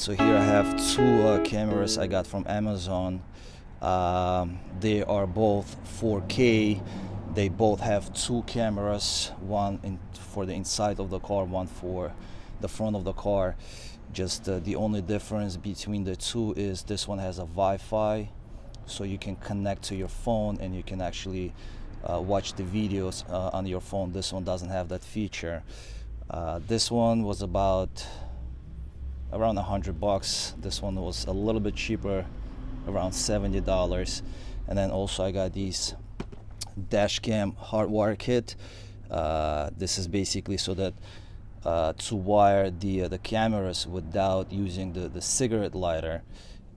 So here I have two cameras I got from Amazon. They are both 4K. They both have two cameras, one for the inside of the car, one for the front of the car. Just the only difference between the two is this one has a Wi-Fi, so you can connect to your phone and you can actually watch the videos on your phone. This one doesn't have that feature. This one was about around $100. This one was a little bit cheaper, around $70. And then also I got these dash cam hardwire kit. This is basically so that to wire the cameras without using the cigarette lighter.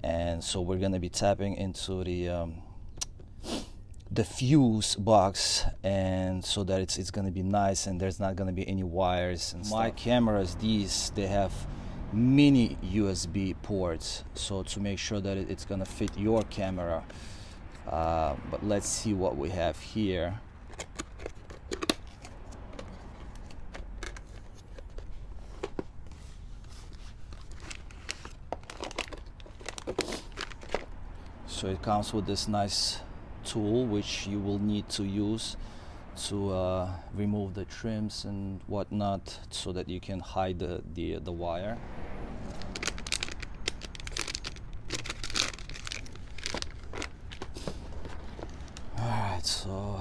And so we're going to be tapping into the fuse box, and so that it's going to be nice and there's not going to be any wires and stuff. My cameras, they have mini USB ports, so to make sure that it's going to fit your camera. But let's see what we have here. So it comes with this nice tool which you will need to use to remove the trims and whatnot, so that you can hide the wire. Alright, so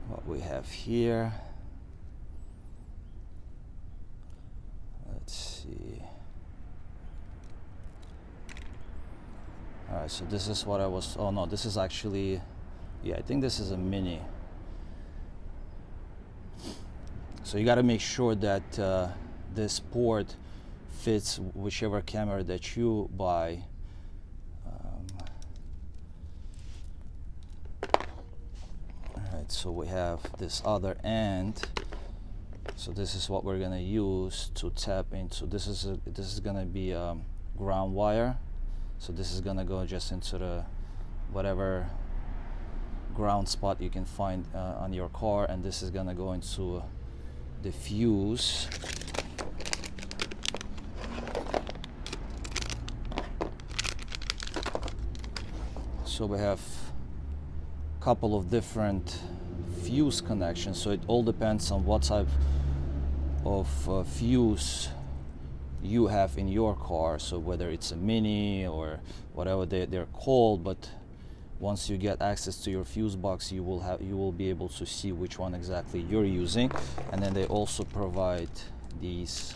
what we have here, let's see. Alright, so this is what I was, oh no, this is actually, yeah, I think this is a mini. So you got to make sure that this port fits whichever camera that you buy. Alright, so we have this other end. So this is what we're gonna use to tap into. This is gonna be ground wire. So this is gonna go just into the whatever ground spot you can find on your car, and this is gonna go into the fuse. So we have a couple of different fuse connections, so it all depends on what type of fuse you have in your car, so whether it's a mini or whatever they're called. But once you get access to your fuse box, you will be able to see which one exactly you're using. And then they also provide these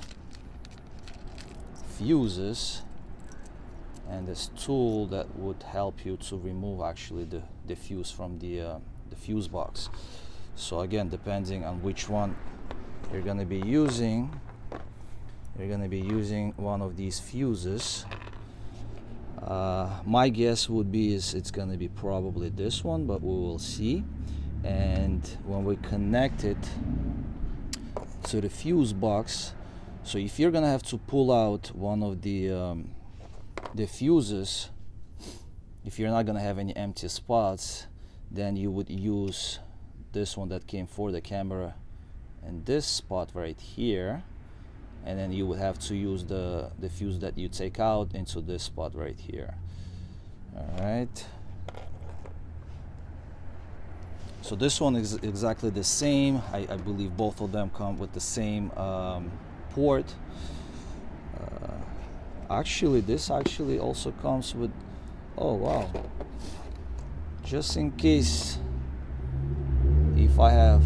fuses and this tool that would help you to remove actually the fuse from the fuse box. So again, depending on which one you're going to be using, you're going to be using one of these fuses. My guess would be it's going to be probably this one, but we will see. And when we connect it to the fuse box, so if you're going to have to pull out one of the fuses, if you're not going to have any empty spots, then you would use this one that came for the camera and this spot right here. And then you would have to use the fuse that you take out into this spot right here. All right. So this one is exactly the same. I believe both of them come with the same port. Actually, this actually also comes with, oh wow, just in case if I have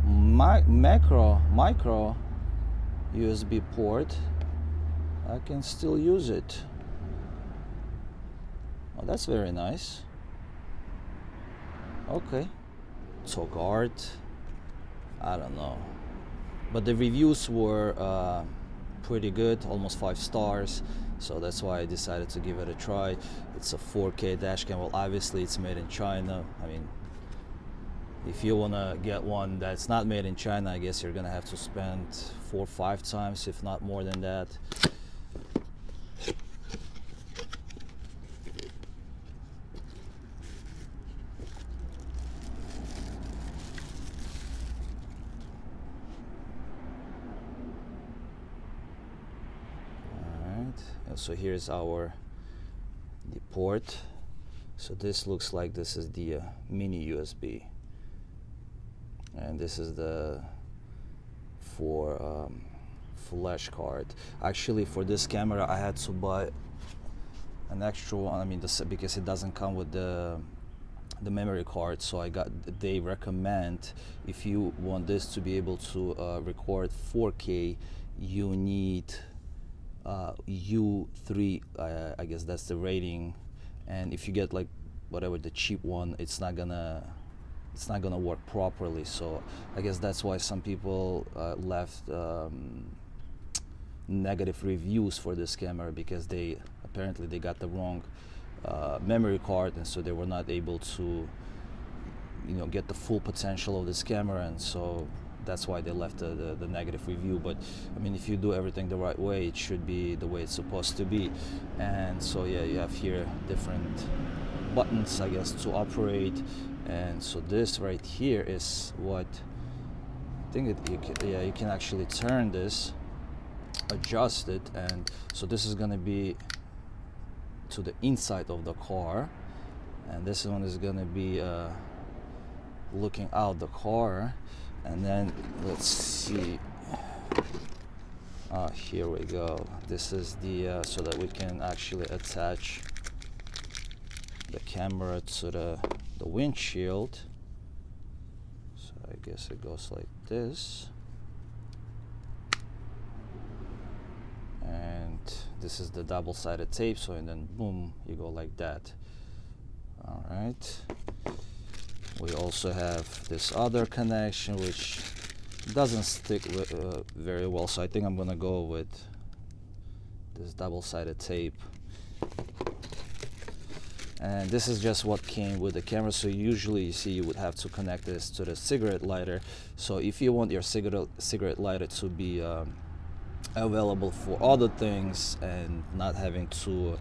micro USB port, I can still use it. Oh, that's very nice. Okay, so guard, I don't know, but the reviews were pretty good, almost 5 stars, so that's why I decided to give it a try. It's a 4K dash cam. Well, obviously it's made in China. I mean, if you want to get one that's not made in China, I guess you're gonna have to spend 4 or 5 times, if not more than that. So here's the port. So this looks like this is the mini USB, and this is the for flash card. Actually, for this camera I had to buy an extra one. I mean, because it doesn't come with the memory card. So they recommend, if you want this to be able to record 4K, you need U3, I guess that's the rating. And if you get like whatever the cheap one, it's not gonna work properly. So I guess that's why some people left negative reviews for this camera, because they apparently got the wrong memory card, and so they were not able to get the full potential of this camera, and so that's why they left the negative review. But I mean, if you do everything the right way, it should be the way it's supposed to be. And so yeah, you have here different buttons, I guess, to operate. And so this right here is what I think you can actually turn this, adjust it, and so this is going to be to the inside of the car, and this one is going to be looking out the car. And then let's see, here we go. This is the so that we can actually attach the camera to the windshield. So I guess it goes like this, and this is the double-sided tape, so and then boom, you go like that. All right, we also have this other connection which doesn't stick very well, so I think I'm gonna go with this double-sided tape. And this is just what came with the camera. So usually you see you would have to connect this to the cigarette lighter. So if you want your cigarette lighter to be available for other things and not having to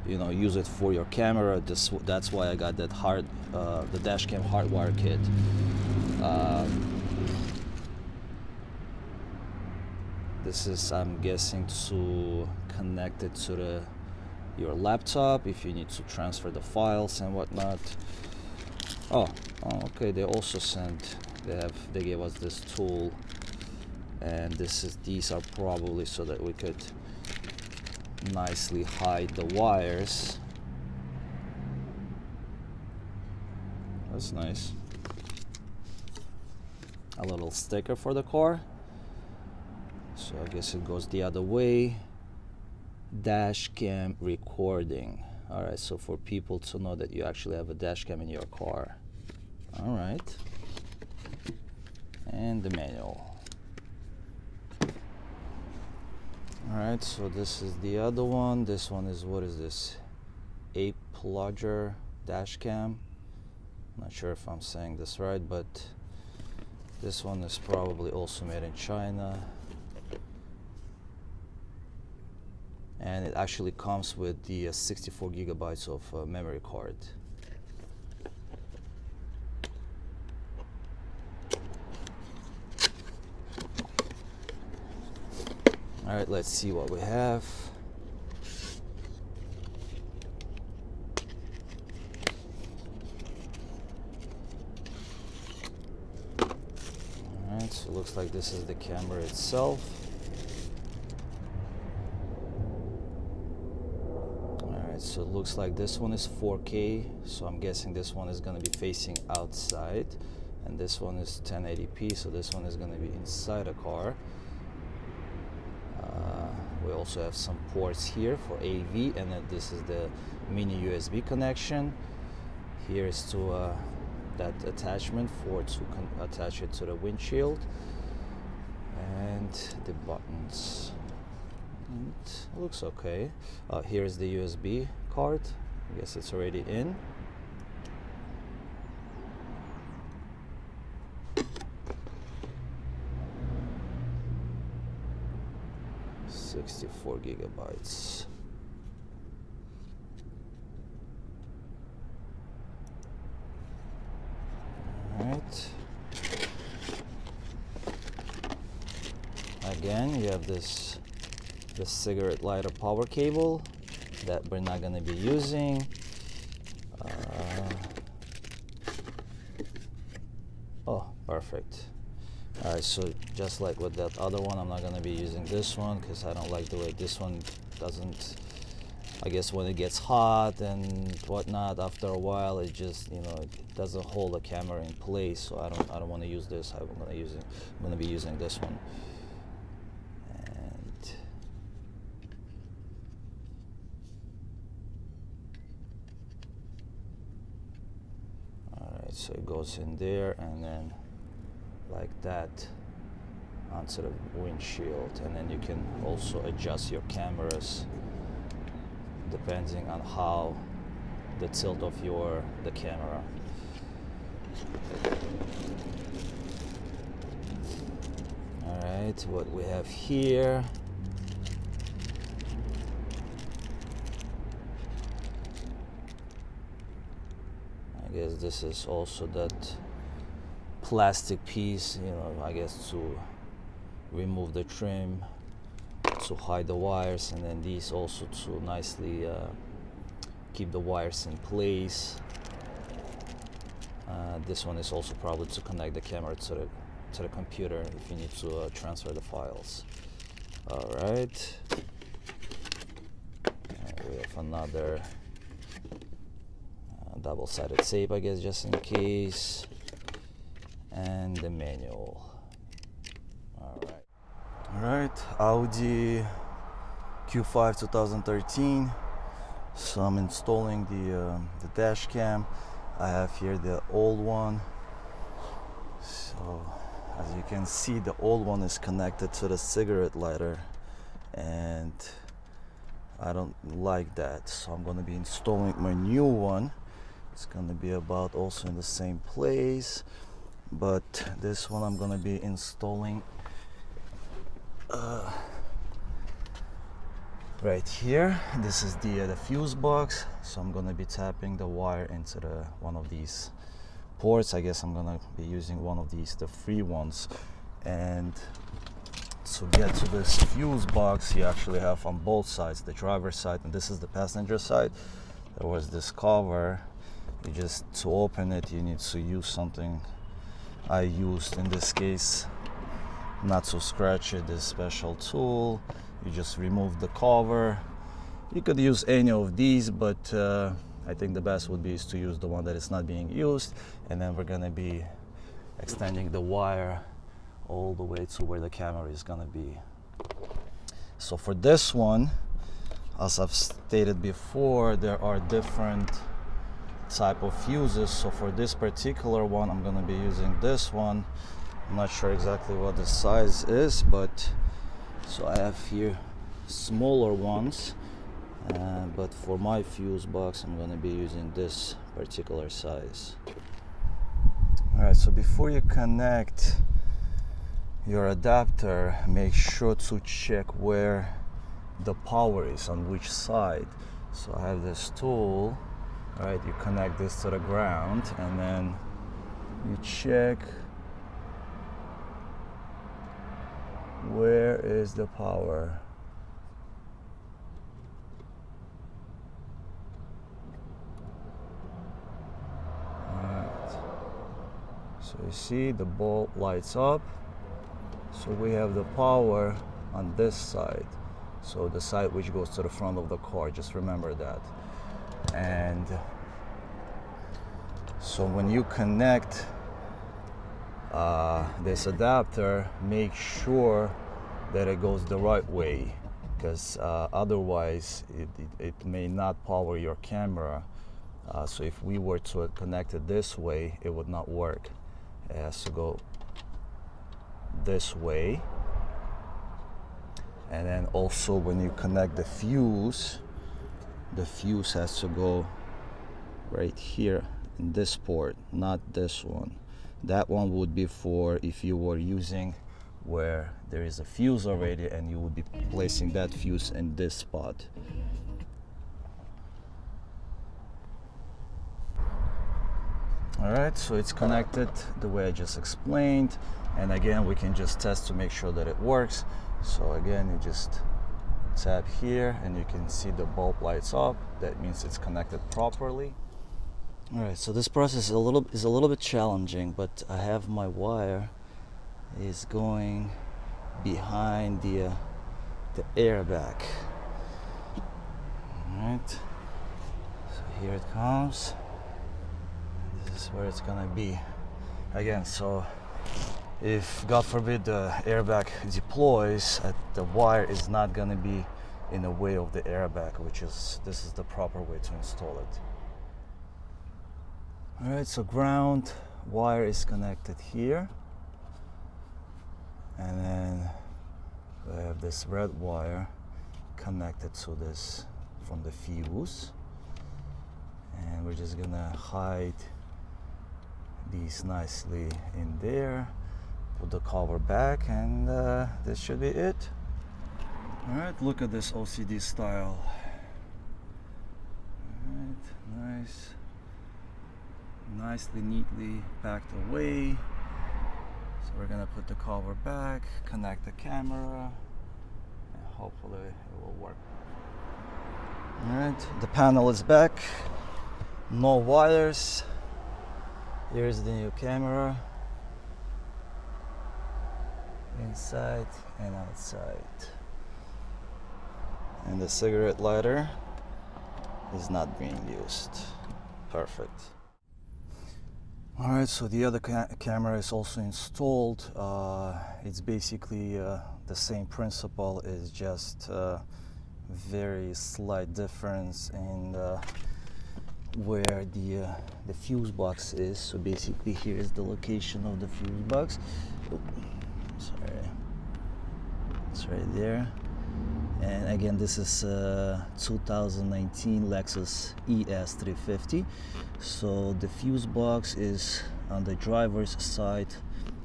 use it for your camera, that's why I got that the dash cam hardwire kit. This is, I'm guessing, to connect it to your laptop if you need to transfer the files and whatnot. Oh, okay, they also they gave us this tool, and these are probably so that we could nicely hide the wires. That's nice. A little sticker for the car. So I guess it goes the other way. Dash cam recording. All right, so for people to know that you actually have a dash cam in your car. All right, and the manual. All right, so this is the other one. This one is, what is this? 8-plugger dash cam. Not sure if I'm saying this right, but this one is probably also made in China. And it actually comes with the 64 gigabytes of memory card. All right, let's see what we have. All right, so it looks like this is the camera itself. So it looks like this one is 4K, so I'm guessing this one is going to be facing outside, and this one is 1080p, so this one is going to be inside a car. We also have some ports here for AV, and then this is the mini USB connection. Here is to that attachment to attach it to the windshield, and the buttons. It looks okay. Here's the USB card. I guess it's already in. $64 gigabytes. All right. Again, you have this the cigarette lighter power cable that we're not going to be using. Oh, perfect. Alright, so just like with that other one, I'm not going to be using this one because I don't like the way this one doesn't, I guess when it gets hot and whatnot, after a while it just, you know, it doesn't hold the camera in place. So I don't want to use this. I'm going to be using this one. And alright, so it goes in there and then like that onto the windshield, and then you can also adjust your cameras depending on how the tilt of the camera. All right, what we have here, I guess this is also that plastic piece, you know, I guess to remove the trim, to hide the wires, and then these also to nicely keep the wires in place. This one is also probably to connect the camera to the computer if you need to transfer the files. All right, we have another double-sided tape, I guess, just in case, and the manual. All right, Audi Q5 2013. So I'm installing the dash cam. I have here the old one. So as you can see, the old one is connected to the cigarette lighter, and I don't like that. So I'm going to be installing my new one. It's going to be about also in the same place, but this one I'm going to be installing right here. This is the fuse box, so I'm gonna be tapping the wire into one of these ports. I guess I'm gonna be using one of these, the free ones. And to get to this fuse box, you actually have on both sides, the driver's side and this is the passenger side, there was this cover. You just, to open it, you need to use something I used in this case, not so scratchy, this special tool. You just remove the cover. You could use any of these, but I think the best would be is to use the one that is not being used. And then we're gonna be extending the wire all the way to where the camera is gonna be. So for this one, as I've stated before, there are different type of fuses. So for this particular one, I'm gonna be using this one. I'm not sure exactly what the size is, but so I have here smaller ones, but for my fuse box I'm going to be using this particular size. Alright, so before you connect your adapter, make sure to check where the power is, on which side. So I have this tool. Alright, you connect this to the ground and then you check where is the power. Alright, so you see the bulb lights up, so we have the power on this side, so the side which goes to the front of the car, just remember that. And so when you connect this adapter, make sure that it goes the right way, because otherwise it may not power your camera. So if we were to connect it this way, it would not work. It has to go this way. And then also when you connect the fuse has to go right here in this port, not this one. That one would be for if you were using where there is a fuse already and you would be placing that fuse in this spot. Alright, so it's connected the way I just explained, and again we can just test to make sure that it works. So again, you just tap here and you can see the bulb lights up. That means it's connected properly. All right, so this process is a little bit challenging, but I have my wire is going behind the airbag. All right, so here it comes. This is where it's gonna be again. So if God forbid the airbag deploys, the wire is not gonna be in the way of the airbag, this is the proper way to install it. All right, so ground wire is connected here, and then we have this red wire connected to this from the fuse, and we're just gonna hide these nicely in there, put the cover back, and this should be it. All right, look at this OCD style. All right, nicely, neatly packed away. So we're gonna put the cover back, connect the camera, and hopefully it will work. All right, the panel is back, no wires. Here's the new camera, inside and outside. And the cigarette lighter is not being used. Perfect. All right, so the other camera is also installed. It's basically the same principle, is just very slight difference in where the fuse box is. So basically here is the location of the fuse box. Oh, sorry, it's right there. And again, this is 2019 Lexus ES350. So the fuse box is on the driver's side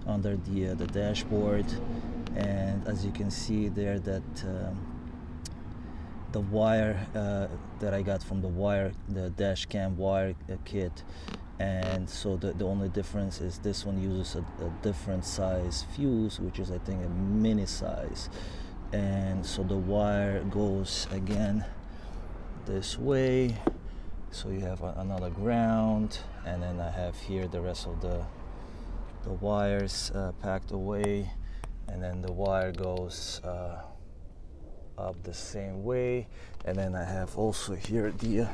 under the dashboard, and as you can see there, that the wire that I got from the dash cam wire kit, and so the only difference is this one uses a different size fuse, which is I think a mini size. And so the wire goes again this way, so you have another ground, and then I have here the rest of the wires packed away, and then the wire goes up the same way, and then I have also here the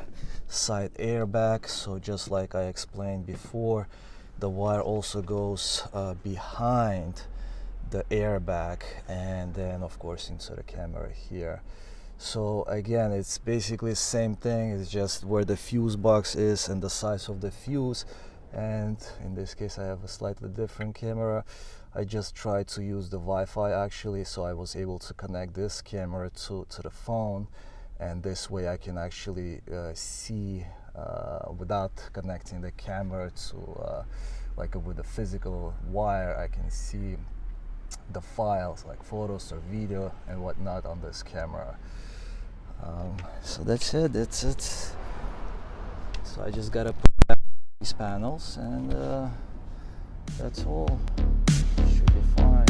side airbag. So just like I explained before, the wire also goes behind the airbag, and then of course into the camera here. So again, it's basically the same thing, it's just where the fuse box is and the size of the fuse. And in this case I have a slightly different camera. I just tried to use the Wi-Fi actually, so I was able to connect this camera to the phone, and this way I can actually see without connecting the camera to like with a physical wire. I can see the files like photos or video and whatnot on this camera. So that's it. So I just gotta put back these panels, and that's all. Should be fine.